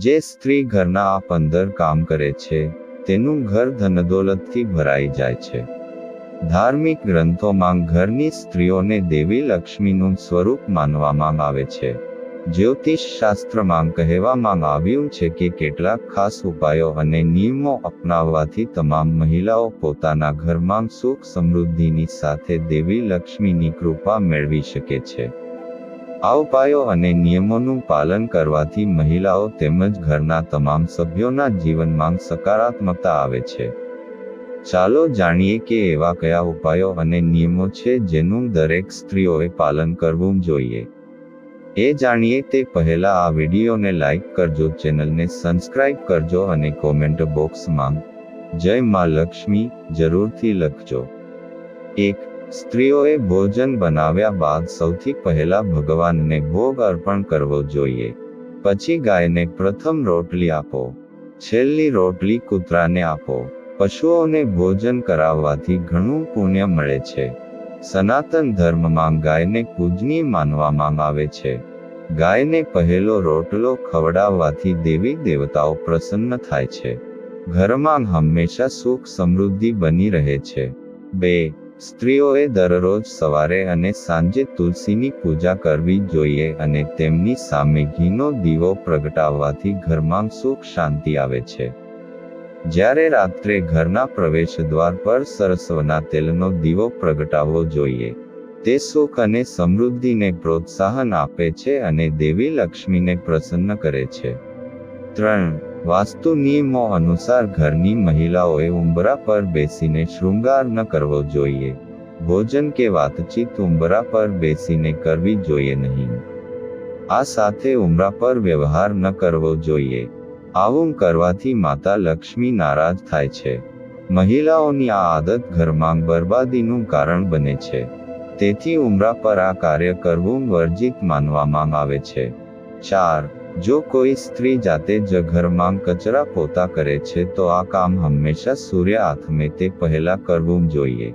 જે સ્ત્રી ઘરના આ 15 કામ કરે છે તેનું ઘર ધનદોલતથી ભરાઈ જાય છે. ધાર્મિક ગ્રંથોમાં ઘરની સ્ત્રીઓને દેવી લક્ષ્મીનું સ્વરૂપ માનવામાં આવે છે. જ્યોતિષ શાસ્ત્રમાં કહેવામાં આવ્યું છે કે કેટલાક ખાસ ઉપાયો અને નિયમો અપનાવવાથી તમામ મહિલાઓ પોતાના ઘરમાં સુખ સમૃદ્ધિની સાથે દેવી લક્ષ્મીની કૃપા મેળવી શકે છે. આ ઉપાયો અને નિયમોનું પાલન કરવાથી મહિલાઓ તેમજ ઘરના તમામ સભ્યોના જીવનમાં સકારાત્મકતા આવે છે. ચાલો જાણીએ કે એવા કયા ઉપાયો અને નિયમો છે જેનું દરેક સ્ત્રીઓએ પાલન કરવું જોઈએ. એ જાણીએ તે પહેલા આ વિડીયોને લાઈક કરજો, ચેનલને સબસ્ક્રાઇબ કરજો અને કોમેન્ટ બોક્સમાં જય માં લક્ષ્મી જરૂરથી લખજો. 1. સ્ત્રીઓએ ભોજન બનાવ્યા બાદ સૌથી પહેલા ભગવાનને ભોગ અર્પણ કરવો જોઈએ. પછી ગાયને પ્રથમ રોટલી આપો. છેલ્લી રોટલી કૂતરાને આપો. પશુઓને ભોજન કરાવવાથી ઘણું પુણ્ય મળે છે. સનાતન ધર્મમાં ગાયને પૂજનીય માનવામાં આવે છે. ગાયને પહેલો રોટલો ખવડાવવાથી દેવી દેવતાઓ પ્રસન્ન થાય છે. ઘરમાં હંમેશા સુખ સમૃદ્ધિ બની રહે છે. 2. સ્ત્રીઓએ દરરોજ સવારે અને સાંજે તુલસીની પૂજા કરવી જોઈએ અને તેમની સામે ઘીનો દીવો પ્રગટાવવાથી ઘરમાં સુખ શાંતિ આવે છે. જ્યારે રાત્રે ઘરના પ્રવેશદ્વાર પર સરસવના તેલનો દીવો પ્રગટાવવો જોઈએ. તે સુખ અને સમૃદ્ધિને પ્રોત્સાહન આપે છે અને દેવી લક્ષ્મીને પ્રસન્ન કરે છે. 3. વાસ્તુ નિયમો અનુસાર ઘરની મહિલાઓએ ઉંબરા પર બેસીને શૃંગાર ન કરવો જોઈએ. ભોજન કે વાતચીત ઉંબરા પર બેસીને કરવી જોઈએ નહીં. આ સાથે ઉંબરા પર વ્યવહાર ન કરવો જોઈએ. આવું કરવાથી માતા લક્ષ્મી નારાજ થાય છે. મહિલાઓની આ આદત ઘરમાં બરબાદીનું કારણ બને છે. તેથી ઉંબરા પર આ કાર્ય કરવું વર્જિત માનવામાં આવે છે. 4. જો કોઈ સ્ત્રી જાતે જ ઘરમાં કચરા પોતા કરે છે તો આ કામ હંમેશા સૂર્ય આથમે તે પહેલા કરવું જોઈએ.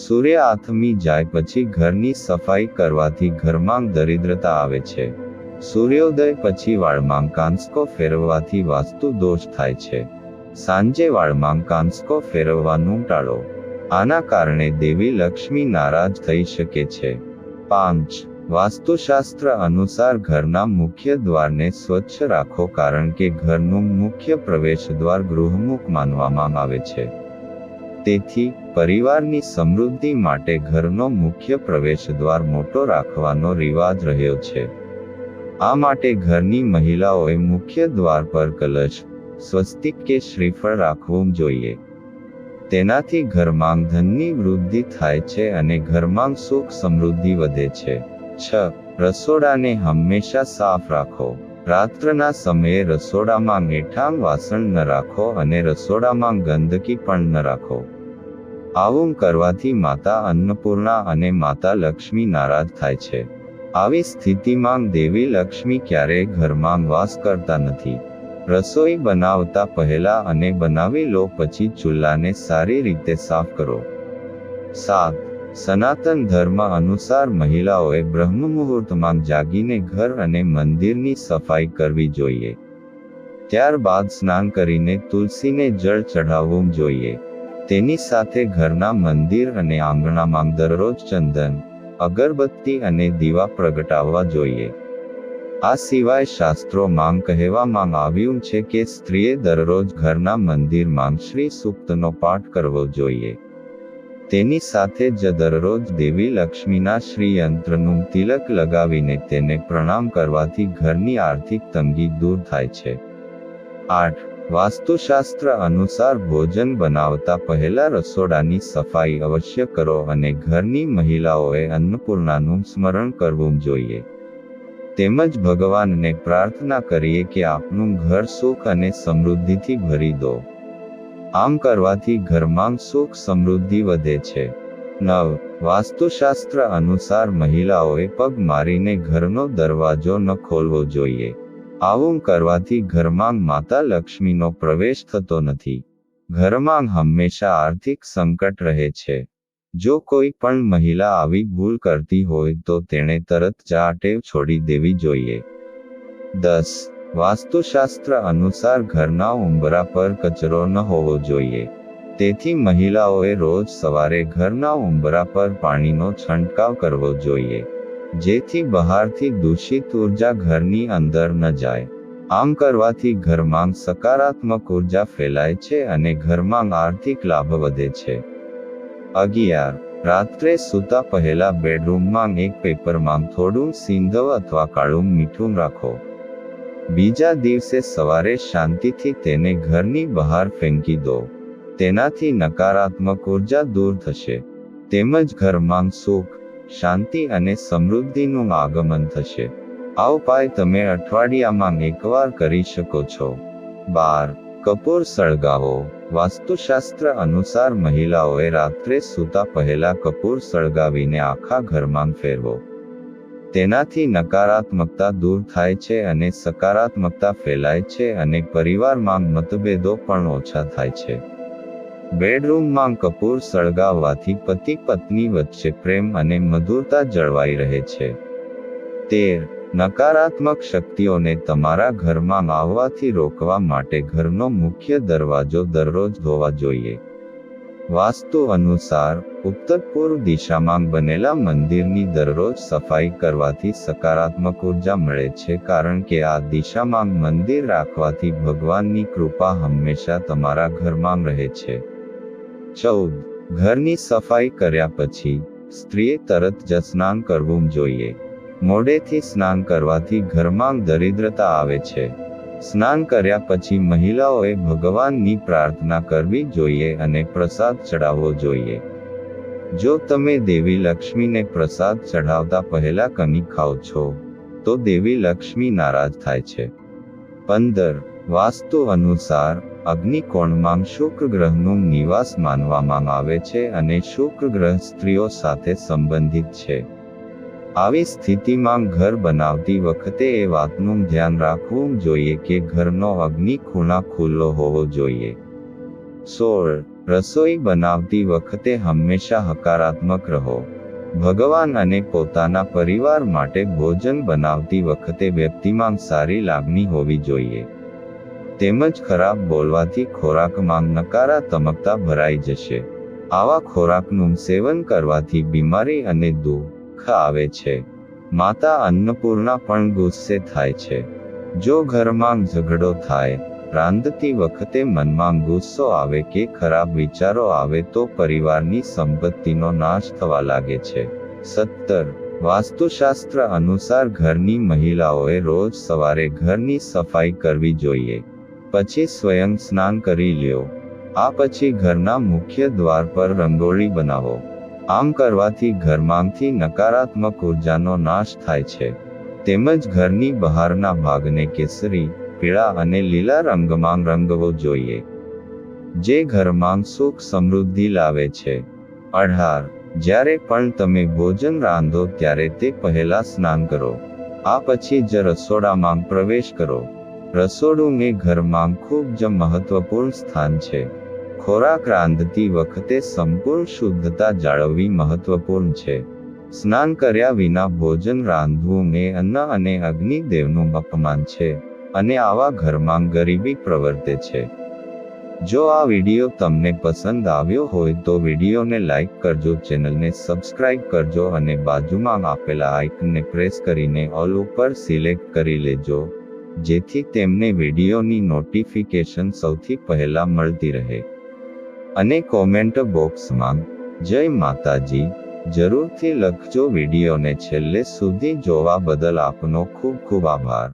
સૂર્ય આથમી જાય પછી ઘરની સફાઈ કરવાથી ઘરમાં દરિદ્રતા આવે છે. સૂર્યોદય પછી વાળમાં કાંસકો ફેરવવાથી વાસ્તુ દોષ થાય છે. સાંજે વાળમાં કાંસકો ફેરવવાનું ટાળો. આના કારણે દેવી લક્ષ્મી નારાજ થઈ શકે છે. 5. વાસ્તુશાસ્ત્ર અનુસાર ઘરના મુખ્ય દ્વારને સ્વચ્છ રાખો કારણ કે ઘરનું મુખ્ય પ્રવેશદ્વાર ગૃહમુખ માનવામાં આવે છે. તેથી પરિવારની સમૃદ્ધિ માટે ઘરનો મુખ્ય પ્રવેશદ્વાર મોટો રાખવાનો રિવાજ રહ્યો છે. આ માટે ઘરની મહિલાઓએ મુખ્ય દ્વાર પર કલશ, સ્વસ્તિક કે શ્રીફળ રાખવું જોઈએ. તેનાથી ઘરમાં ધનની વૃદ્ધિ થાય છે અને ઘરમાં સુખ સમૃદ્ધિ વધે છે. 6. રસોડાને હંમેશા સાફ રાખો. રાત્રના સમયે રસોડામાં એઠામ વાસણ ન રાખો અને રસોડામાં ગંદકી પણ ન રાખો. આવું કરવાથી માતા અન્નપૂર્ણા અને માતા લક્ષ્મી નારાજ થાય છે. આવી સ્થિતિમાં દેવી લક્ષ્મી ક્યારેય ઘરમાં વાસ કરતા નથી. રસોઈ બનાવતા પહેલા અને બનાવી લો પછી ચૂલાને સારી રીતે સાફ કરો. 7. સનાતન ધર્મ અનુસાર મહિલાઓએ બ્રહ્મ મુહૂર્તમાં જાગીને ઘર અને મંદિરની સફાઈ કરવી જોઈએ. ત્યારબાદ સ્નાન કરીને તુલસીને જળ ચઢાવવું જોઈએ. તેની સાથે ઘરના મંદિર અને આંગણામાં દરરોજ ચંદન, અગરબત્તી અને દીવા પ્રગટાવવા જોઈએ. આ સિવાય શાસ્ત્રોમાં કહેવામાં આવ્યું છે કે સ્ત્રીએ દરરોજ ઘરના મંદિરમાં શ્રી સૂક્તનો પાઠ કરવો જોઈએ. તેની સાથે જ દરરોજ દેવી લક્ષ્મીના શ્રી યંત્રનું તિલક લગાવીને તેને પ્રણામ કરવાથી ઘરની આર્થિક તંગી દૂર થાય છે. 8. વાસ્તુશાસ્ત્ર અનુસાર ભોજન બનાવતા પહેલા રસોડાની સફાઈ અવશ્ય કરો અને ઘરની મહિલાઓએ અન્નપૂર્ણાનું સ્મરણ કરવું જોઈએ. તેમજ ભગવાનને પ્રાર્થના કરીએ કે આપનું ઘર સુખ અને સમૃદ્ધિથી ભરી દો. આમ કરવાથી ઘરમાં સુખ સમૃદ્ધિ વધે છે. 9. વાસ્તુશાસ્ત્ર અનુસાર મહિલાઓએ પગ મારીને ઘરનો દરવાજો ન ખોલવો જોઈએ. આવું કરવાથી ઘરમાં માતા લક્ષ્મીનો પ્રવેશ થતો નથી. ઘરમાં હંમેશા આર્થિક સંકટ રહે છે. જો કોઈ પણ મહિલા આવી ભૂલ કરતી હોય તો તેણે તરત જ આ ટેવ છોડી દેવી જોઈએ. 10. વાસ્તુશાસ્ત્ર અનુસાર ઘરના ઉંબરા પર કચરો ન હોવો જોઈએ. તેથી મહિલાઓએ રોજ સવારે ઘરના ઉંબરા પર પાણીનો છંટકાવ કરવો જોઈએ, જેથી બહારથી દૂષિત ઉર્જા ઘરની અંદર ન જાય. આમ કરવાથી ઘરમાં સકારાત્મક ઉર્જા ફેલાય છે અને ઘરમાં આર્થિક લાભ વધે છે. 11. રાત્રે સૂતા પહેલા બેડરૂમમાં એક પેપરમાં થોડું સિંધવ અથવા કાળું મીઠું રાખો. બીજા દિવસે સવારે શાંતિથી તેને ઘરની બહાર ફેંકી દો. તેનાથી નકારાત્મક ઉર્જા દૂર થશે, તેમજ ઘરમાં સુખ, શાંતિ અને સમૃદ્ધિનું આગમન થશે. આ ઉપાય તમે અઠવાડિયામાં એકવાર કરી શકો છો. 12. કપૂર સળગાવો. વાસ્તુશાસ્ત્ર અનુસાર મહિલાઓએ રાત્રે સૂતા પહેલા કપૂર સળગાવીને આખા ઘરમાં ફેરવો. તેનાથી નકારાત્મકતા દૂર થાય છે અને સકારાત્મકતા ફેલાય છે અને પરિવારમાં મતભેદો પણ ઓછા થાય છે. બેડરૂમમાં કપૂર સળગાવવાથી પતિ પત્ની વચ્ચે પ્રેમ અને મધુરતા જળવાઈ રહે છે. 13. નકારાત્મક શક્તિઓને તમારા ઘરમાં આવવાથી રોકવા માટે ઘરનો મુખ્ય દરવાજો દરરોજ ધોવા જોઈએ. વાસ્તુ અનુસાર ઉત્તર પૂર્વ દિશામાં બનેલા મંદિરની દરરોજ સફાઈ કરવાથી સકારાત્મક ઉર્જા મળે છે, કારણ કે આ દિશામાં મંદિર રાખવાથી ભગવાનની કૃપા હંમેશા તમારા ઘરમાં રહે છે. 14. ઘરની સફાઈ કર્યા પછી સ્ત્રીએ તરત જ સ્નાન કરવું જોઈએ. મોડેથી સ્નાન કરવાથી ઘરમાં દરિદ્રતા આવે છે. સ્નાન કર્યા પછી મહિલાઓએ ભગવાનની પ્રાર્થના કરવી જોઈએ અને પ્રસાદ ચડાવવો જોઈએ. જો તમે દેવી લક્ષ્મીને પ્રસાદ ચઢાવતા પહેલા કંઈ ખાઓ છો, તો દેવી લક્ષ્મી નારાજ થાય છે. 15. વાસ્તુ અનુસાર અગ્નિકોણમાં શુક્ર ગ્રહનું નિવાસ માનવામાં આવે છે અને શુક્ર ગ્રહ સ્ત્રીઓ સાથે સંબંધિત છે. આવી સ્થિતિમાં ઘર બનાવતી વખતે એ વાતનું ધ્યાન રાખવું જોઈએ કે ઘરનો અગ્નિ ખૂણા ખુલ્લો હોવો જોઈએ. 16. રસોઈ બનાવતી વખતે હંમેશા હકારાત્મક રહો. ભગવાન અને પોતાના પરિવાર માટે ભોજન બનાવતી વખતે વ્યક્તિમાં સારી લાગણી હોવી જોઈએ. તેમજ ખરાબ બોલવાથી ખોરાકમાં નકારાત્મકતા ભરાઈ જશે. આવા ખોરાકનું સેવન કરવાથી બીમારી અને દુઃખ આવે છે. માતા અન્નપૂર્ણા પણ ગુસ્સે થાય છે. જો ઘરમાં ઝઘડો થાય, રાંધતી વખતે મનમાં ગુસ્સો આવે કે ખરાબ વિચારો આવે તો પરિવારની સંપત્તિનો નાશ થવા લાગે છે. 17. વાસ્તુશાસ્ત્ર અનુસાર ઘરની મહિલાઓએ રોજ સવારે ઘરની સફાઈ કરવી જોઈએ. પછી સ્વયં સ્નાન કરી લ્યો. આ પછી ઘરના મુખ્ય દ્વાર પર રંગોળી બનાવો. આમ કરવાથી ઘરમાંથી નકારાત્મક ઉર્જાનો નાશ થાય છે. તેમજ ઘરની બહારના ભાગને કેસરી, પીળા અને લીલા રંગમાં રંગવો જોઈએ, જે ઘરમાં સુખ સમૃદ્ધિ લાવે છે. 18. જ્યારે પણ તમે ભોજન રાંધો ત્યારે તે પહેલા સ્નાન કરો. આ પછી જ રસોડામાં પ્રવેશ કરો. રસોડું એ ઘરમાં ખૂબ જ મહત્વપૂર્ણ સ્થાન છે. ખોરાક રાંધતી વખતે સંપૂર્ણ શુદ્ધતા જાળવવી મહત્વપૂર્ણ છે. સ્નાન કર્યા વિના ભોજન રાંધવું એ અન્ન અને અગ્નિ દેવનું અપમાન છે અને આવા ઘરમાં ગરીબી પ્રવર્તે છે. જો આ વિડીયો તમને પસંદ આવ્યો હોય તો વિડીયોને લાઈક કરજો, ચેનલને સબસ્ક્રાઇબ કરજો અને બાજુમાં આપેલા આઇકનને પ્રેસ કરીને ઓલ ઉપર સિલેક્ટ કરી લેજો, જેથી તેમને વિડીયોની નોટિફિકેશન સૌથી પહેલા મળતી રહે. અને કોમેન્ટ બોક્સમાં જય માતાજી જરૂરથી લખજો. વિડીયોને છેલ્લે સુધી જોવા બદલ આપનો ખૂબ ખૂબ આભાર.